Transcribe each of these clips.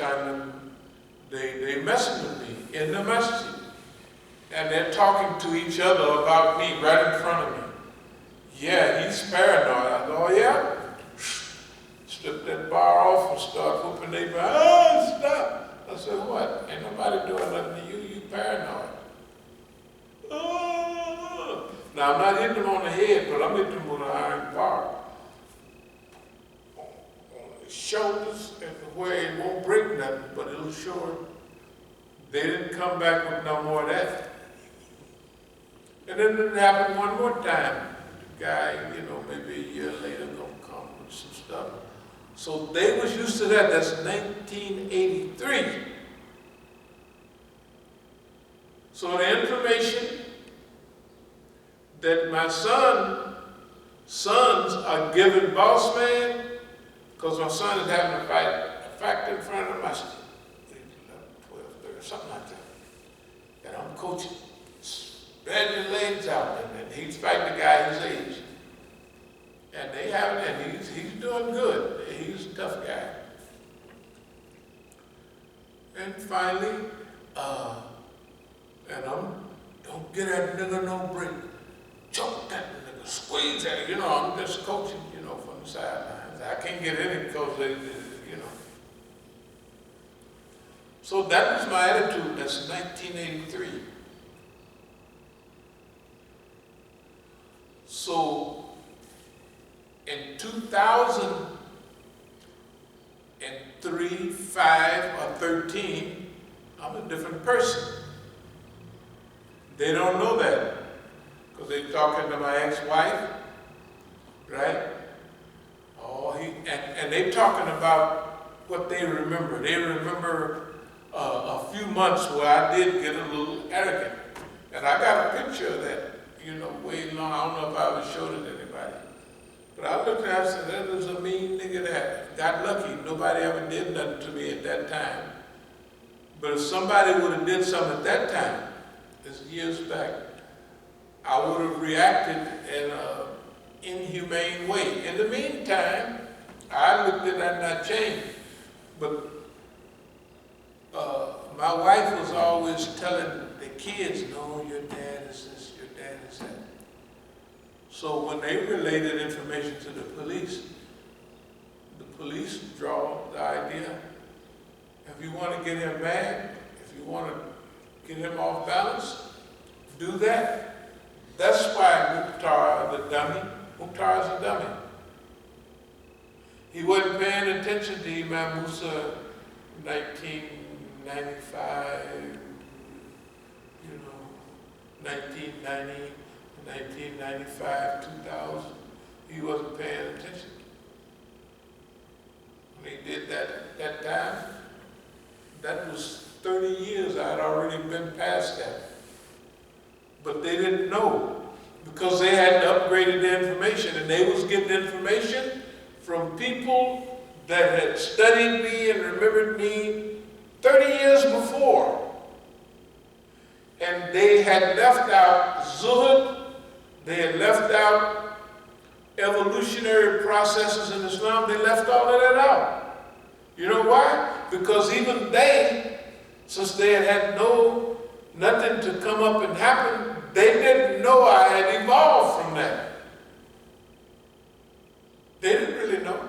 time they messing with me in the masjid. And they're talking to each other about me right in front of me. Yeah, he's paranoid. I go, oh yeah? Slip that bar off and start whooping their bar. Oh, stop. I said, what? Ain't nobody doing nothing to you. You paranoid. Oh. Now, I'm not hitting them on the head, but I'm hitting them with an iron bar. On his shoulders, and where it won't break nothing, but it'll show it. They didn't come back with no more of that. And then it happened one more time. The guy, maybe a year later gonna come with some stuff. So they was used to that. That's 1983. So the information that my sons are giving boss man, because my son is having a fight in front of the Masjid, 12, 30, something like that. And I'm coaching. Spread your legs out, and he's fighting the guy his age. And they have it, and he's doing good. He's a tough guy. And finally, don't get that nigga no break. Choke that nigga, squeeze that. I'm just coaching, from the sidelines. I can't get in it because they. So that was my attitude. That's 1983. So in 2003, 5, or 13, I'm a different person. They don't know that because they're talking to my ex-wife, right? Oh, and they're talking about what they remember. They remember a few months where I did get a little arrogant. And I got a picture of that. Way long. I don't know if I ever showed it to anybody. But I looked at it and said, that was a mean nigga that got lucky. Nobody ever did nothing to me at that time. But if somebody would have did something at that time, this years back, I would have reacted in an inhumane way. In the meantime, I looked at that and I changed. But my wife was always telling the kids, no, your dad is this. So when they related information to the police draw the idea, if you want to get him mad, if you want to get him off balance, do that. That's why Mukhtar, the dummy, Mukhtar is a dummy. He wasn't paying attention to Imam Musa 1995, 1990, 1995, 2000, he wasn't paying attention. When he did that at that time, that was 30 years. I had already been past that. But they didn't know because they hadn't upgraded the information, and they was getting information from people that had studied me and remembered me 30 years before. And they had left out Zuhud. They had left out evolutionary processes in Islam. They left all of that out. You know why? Because even they, since they had nothing to come up and happen, they didn't know I had evolved from that. They didn't really know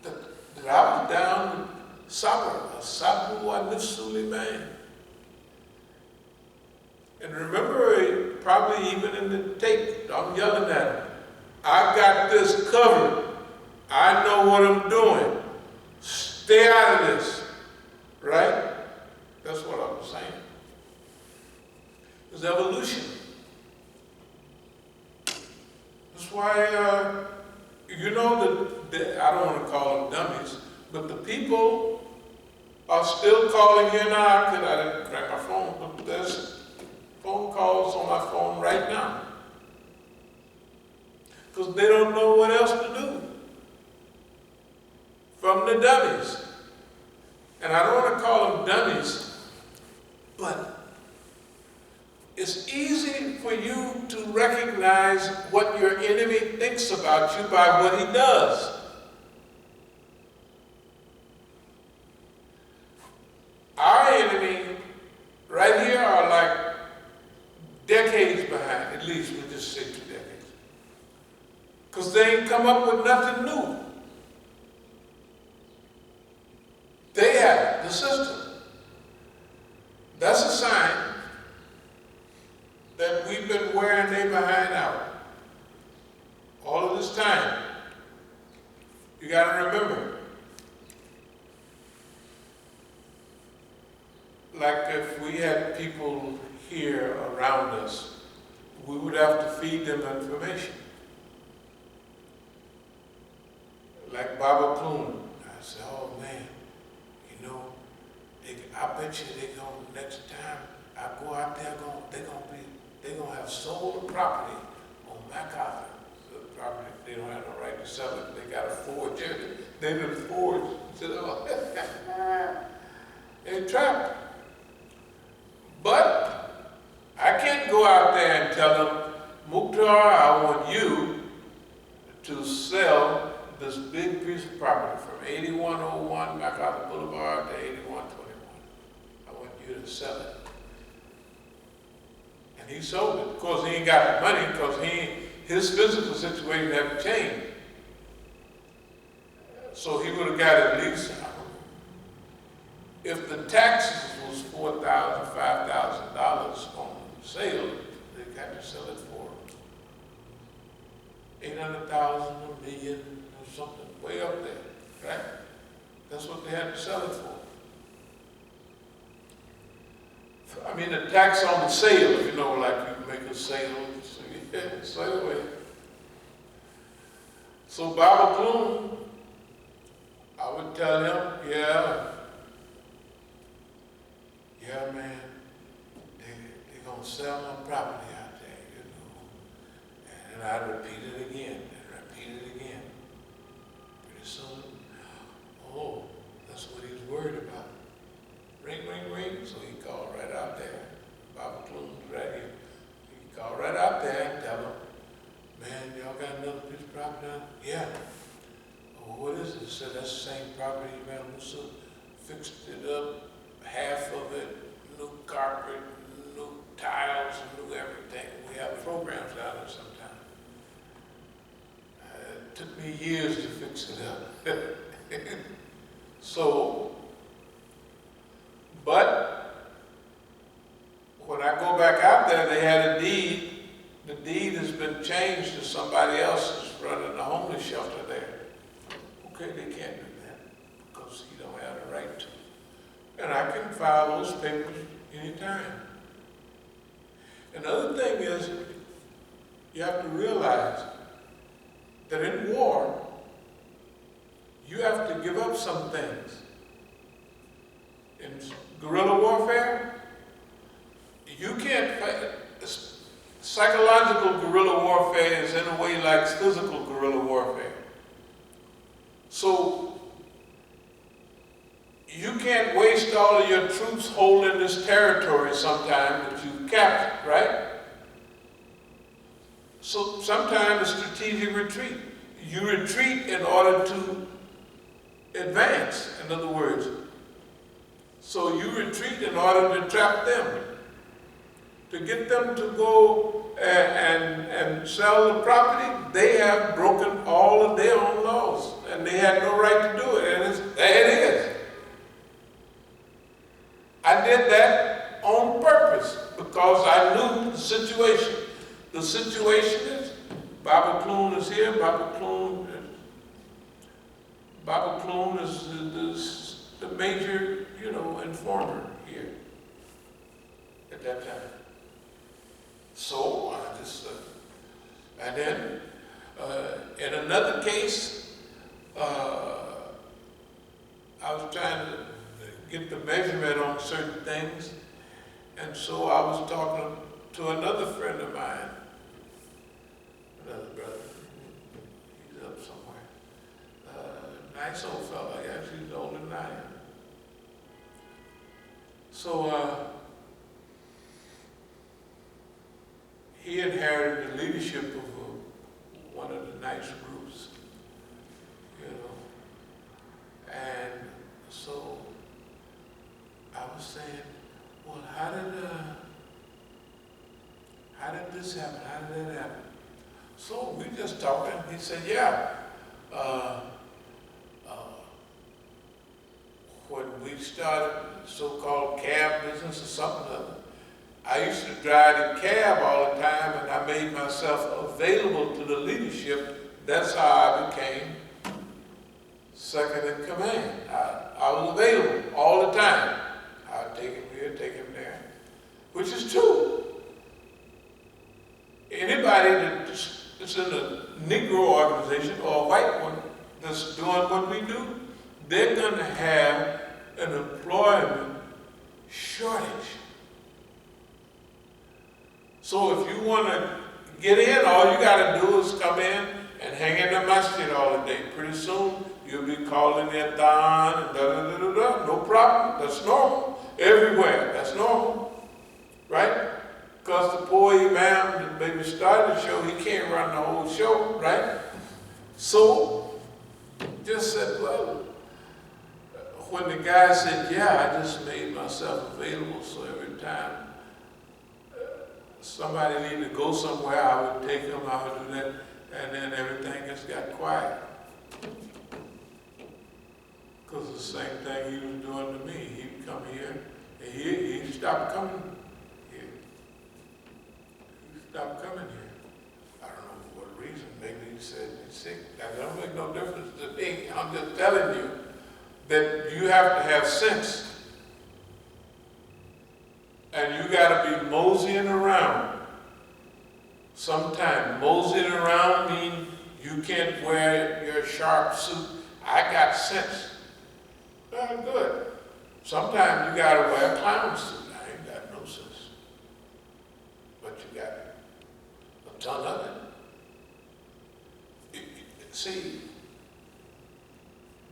that I was down with sabr, sabu wa nifsul iman. And remember, probably even in the tape, I'm yelling at him. I got this covered. I know what I'm doing. Stay out of this. Right? That's what I was saying. It's evolution. That's why, I don't want to call them dummies, but the people are still calling here now. I didn't crack my phone, but there's phone calls on my phone right now. Because they don't know what else to do from the dummies. And I don't want to call them dummies, but it's easy for you to recognize what your enemy thinks about you by what he does. Because they ain't come up with nothing new. They have the system. That's a sign that we've been wearing their behind out all of this time. You got to remember, like if we had people here around us, we would have to feed them information. Like Baba Kloon, I said, oh man, you know, I bet you they're going, next time I go out there, they're gonna have sold the property on MacArthur. So the property, they don't have no right to sell it. They got to forge it. They've been forged. So they're trapped. But I can't go out there and tell them, Mukhtar, I want you to sell this big piece of property from 8101 MacArthur Boulevard to 8121. I want you to sell it. And he sold it. Of course, he ain't got the money because his physical situation haven't changed. So he would have got at least, if the taxes was $4,000, $5,000 on sale, they got to sell it for 800,000, a million, or something way up there, right? That's what they had to sell it for. I mean, the tax on the sale, you know, like you make a sale, so yeah, sale away. So Baba Kloon, I would tell him, yeah, man, they're going to sell my property out there, you know. And I'd repeat it again, and repeat it again. Pretty soon, oh, that's what he's worried about. Ring, ring, ring. So he called right out there. Baba Kloon's right here. He called right out there and tell him, man, y'all got another piece of property down? Yeah. Oh, what is it? He said, that's the same property, man. Musa fixed it up, half of it, new carpet, new tiles, new everything. We have programs down there sometimes. It took me years to fix it up. So, but when I go back out there, they had a deed. The deed has been changed to somebody else who's running a homeless shelter there. Okay, they can't do that because he don't have the right to. And I can file those papers anytime. Another thing is, you have to realize that in war, you have to give up some things. In guerrilla warfare, you can't fight. Psychological guerrilla warfare is in a way like physical guerrilla warfare. So you can't waste all of your troops holding this territory sometime that you've captured, right? So sometimes a strategic retreat. You retreat in order to advance, in other words. So you retreat in order to trap them, to get them to go and sell the property. They have broken all of their own laws, and they had no right to do it, and there it is. I did that on purpose because I knew the situation. The situation is, Baba Kloon is here, Baba Kloon is the major, you know, informer here at that time. So I just, and then in another case, I was trying to get the measurement on certain things, and so I was talking to another friend of mine, another brother, he's up somewhere, nice old fella, actually he's older than I am. So he inherited the leadership of one of the nice groups, you know, and so I was saying, well, how did this happen? How did that happen? So we just talking. He said, yeah. When we started so-called cab business or something other, I used to drive the cab all the time, and I made myself available to the leadership. That's how I became second in command. I was available all the time. I'd take him here, take him there, which is true. Anybody that's in a Negro organization or a white one that's doing what we do, they're going to have an employment shortage. So if you want to get in, all you got to do is come in and hang in the masjid all the day. Pretty soon, you'll be calling their Don and da-da-da-da-da. No problem. That's normal. Everywhere. That's normal. Right? Because the poor Imam that maybe started the show, he can't run the whole show. Right? So, just said, well, when the guy said, yeah, I just made myself available, so every time somebody needed to go somewhere, I would take them, I would do that, and then everything just got quiet. Because the same thing he was doing to me. He'd come here, and he stopped coming here. He stopped coming here. I don't know for what reason. Maybe he said he's sick. That don't make no difference to me. I'm just telling you that you have to have sense. And you got to be moseying around. Sometimes moseying around means you can't wear your sharp suit. I got sense. Very good. Sometimes you got to wear a clown suit. I ain't got no sense. But you got a ton of it. See,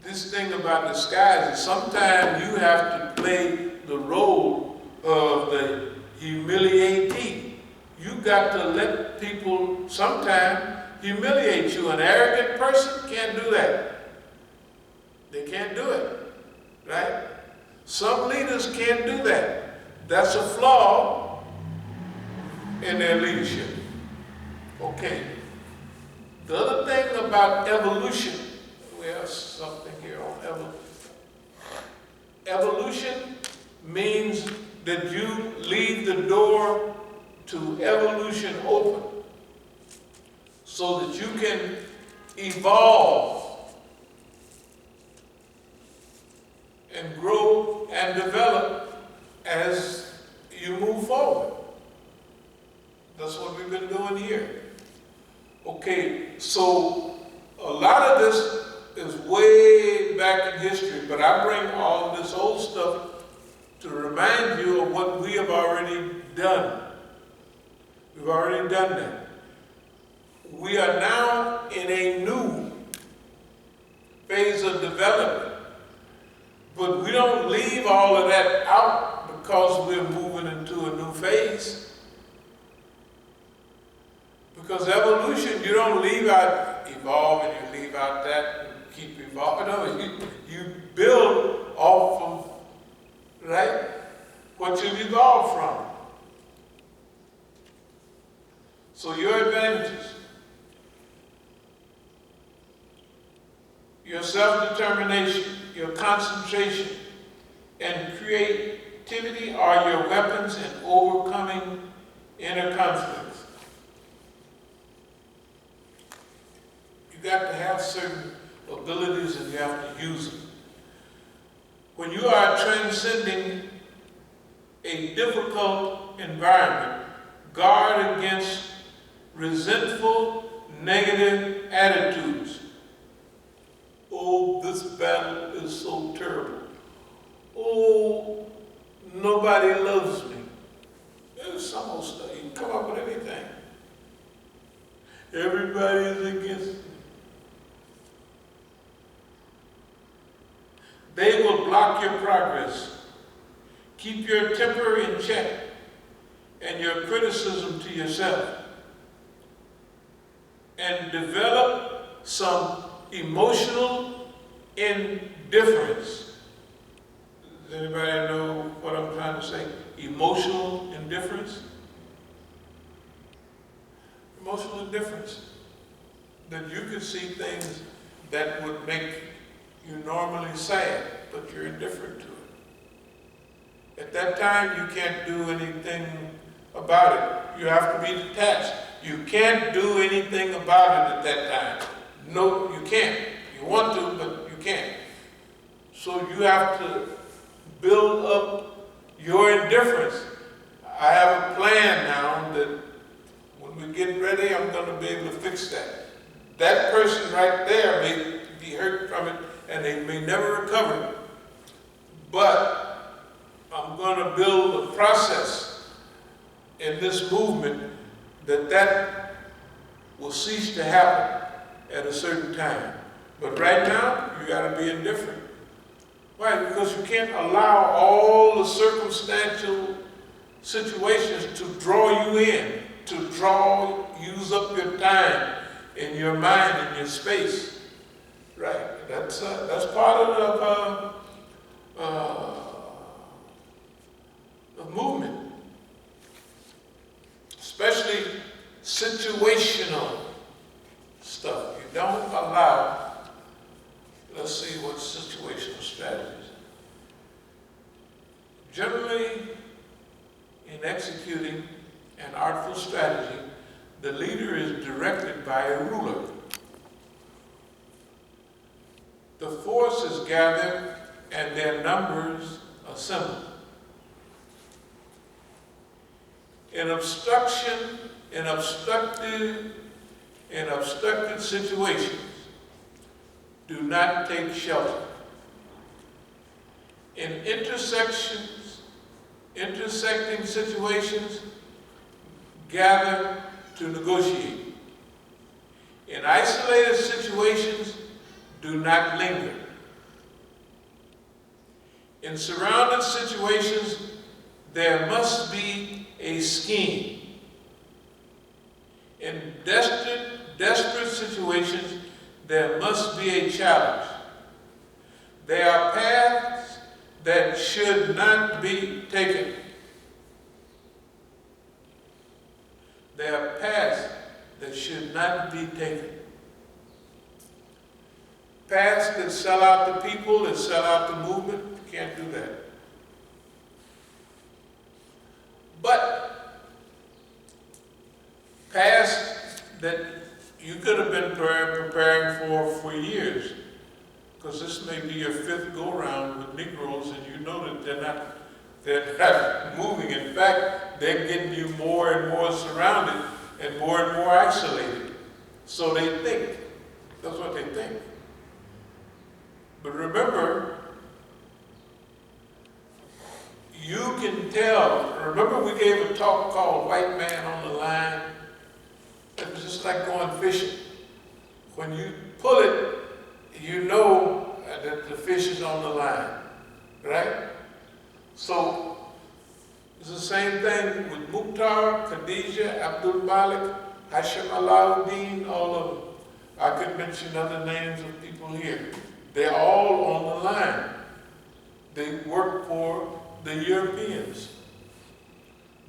this thing about disguise is sometimes you have to play the role of the humiliatee. You got to let people sometimes humiliate you. An arrogant person can't do that. They can't do it, right? Some leaders can't do that. That's a flaw in their leadership. Okay. The other thing about evolution, we have something here on evolution. Evolution means that you leave the door to evolution open so that you can evolve and grow and develop as you move forward. That's what we've been doing here. Okay, so a lot of this is way back in history, but I bring all of this old stuff to remind you of what we have already done. We've already done that. We are now in a new phase of development, but we don't leave all of that out because we're moving into a new phase. Because evolution, you don't leave out evolve and you leave out that and keep evolving. No, you build off of, right, what you've evolved from. So your advantages, your self-determination, your concentration, and creativity are your weapons in overcoming inner conflicts. You got to have certain abilities and you have to use them. When you are transcending a difficult environment, guard against resentful, negative attitudes. Oh, this battle is so terrible. Oh, nobody loves me. There's some old stuff. You can come up with anything. Everybody is against me. They will block your progress. Keep your temper in check and your criticism to yourself. And develop some emotional indifference. Does anybody know what I'm trying to say? Emotional indifference? Emotional indifference. that you can see things that would make you normally sad, but you're indifferent to it. At that time, you can't do anything about it. You have to be detached. You can't do anything about it at that time. No, you can't. You want to, but you can't. So you have to build up your indifference. I have a plan now that when we get ready, I'm going to be able to fix that. That person right there may be hurt from it and they may never recover. But I'm going to build a process in this movement that will cease to happen at a certain time. But right now, you got to be indifferent. Why? Because you can't allow all the circumstantial situations to draw you in, to use up your time and your mind and your space. Right? That's part of movement, especially situational stuff. You don't allow, let's see what situational strategies. Generally, in executing an artful strategy, the leader is directed by a ruler. The force is gathered and their numbers assembled. In obstructed situations, do not take shelter. In intersecting situations, gather to negotiate. In isolated situations, do not linger. In surrounded situations, there must be a scheme. In desperate situations, there must be a challenge. There are paths that should not be taken. There are paths that should not be taken. Paths that sell out the people, that sell out the movement, can't do that. But paths that you could have been preparing for years, because this may be your fifth go-round with Negroes, and you know that they're not moving. In fact, they're getting you more and more surrounded and more isolated. So they think. That's what they think. But remember, you can tell. Remember we gave a talk called White Man on the Line? It was just like going fishing. When you pull it, you know that the fish is on the line, right? So it's the same thing with Mukhtar, Khadija, Abdul Malik, Hashim Alauddin, all of them. I could mention other names of people here. They're all on the line. They work for the Europeans.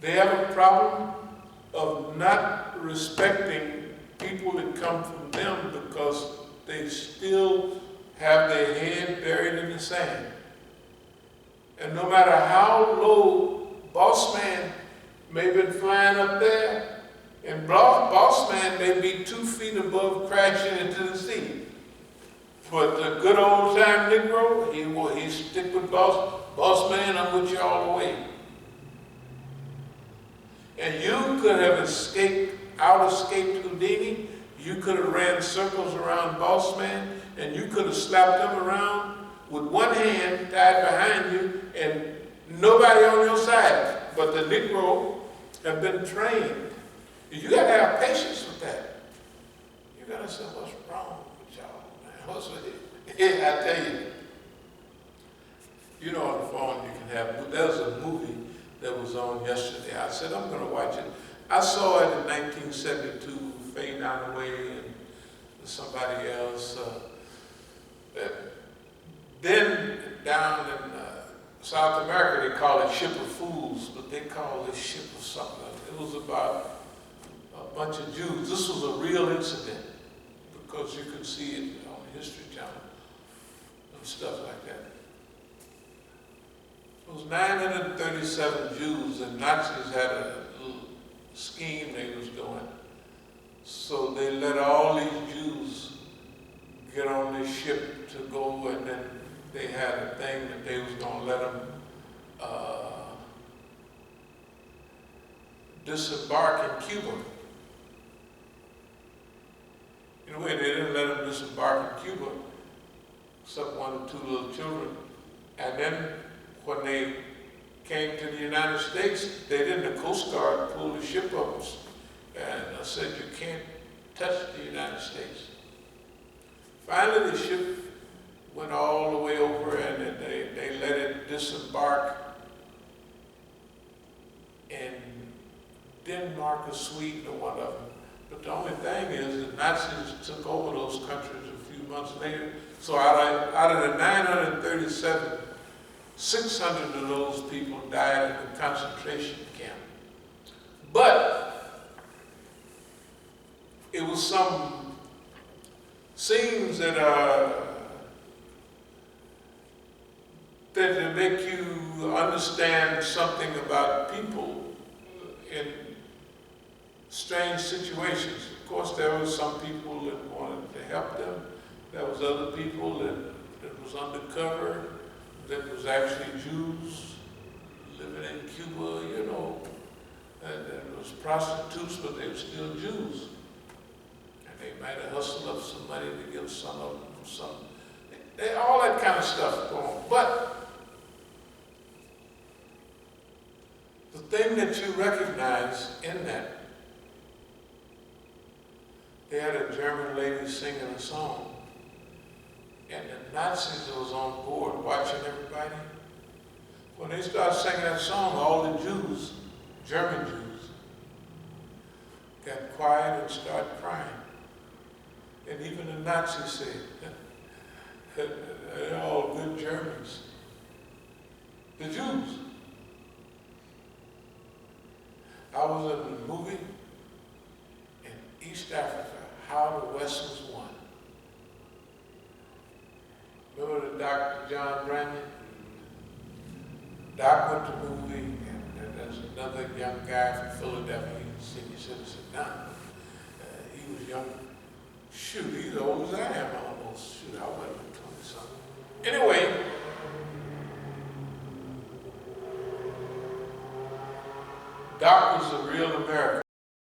They have a problem of not respecting people that come from them because they still have their head buried in the sand. And no matter how low Boss Man may have been flying up there, and Boss Man may be 2 feet above crashing into the sea. But the good old time Negro, he stick with Boss Man, I'm with you all the way. And you could have escaped Houdini. You could have ran circles around Boss Man, and you could have slapped him around with one hand tied behind you, and nobody on your side. But the Negro have been trained. You got to have patience with that. You got to say, what's wrong with y'all, man? What's with it? Yeah, I tell you. You know, on the phone you can have, there was a movie that was on yesterday. I said, I'm going to watch it. I saw it in 1972, Faye Dunaway and somebody else. Then down in South America, they call it Ship of Fools, but they call it Ship of something. It was about a bunch of Jews. This was a real incident because you could see it on the History Channel and stuff like that. It was 937 Jews, and Nazis had a little scheme they was doing. So they let all these Jews get on this ship to go, and then they had a thing that they was going to let them disembark in Cuba. Anyway, they didn't let them disembark in Cuba, except one or two little children. And then when they came to the United States, they didn't, the Coast Guard pulled the ship up and said, you can't touch the United States. Finally, the ship went all the way over, and then they let it disembark in Denmark or Sweden or one of them. But the only thing is the Nazis took over those countries a few months later. So out of the 937, 600 of those people died in the concentration camp. But it was some scenes that make you understand something about people in strange situations. Of course, there were some people that wanted to help them. There was other people that was undercover, that was actually Jews living in Cuba, you know. And there was prostitutes, but they were still Jews. And they might have hustled up some money to give some of them some. All that kind of stuff going on. But the thing that you recognize in that, they had a German lady singing a song, and the Nazis that was on board watching everybody. When they started singing that song, all the Jews, German Jews, got quiet and started crying. And even the Nazis said, they're all good Germans. The Jews. I was in a movie in East Africa, How the West Was Won. Remember the Dr. John Brandon? Doc went to the movie, and there's another young guy from Philadelphia, he's a senior citizen now. He was young. Shoot, he's as old as I am almost. Shoot, I wasn't 20-something. Anyway, Doc was a real American.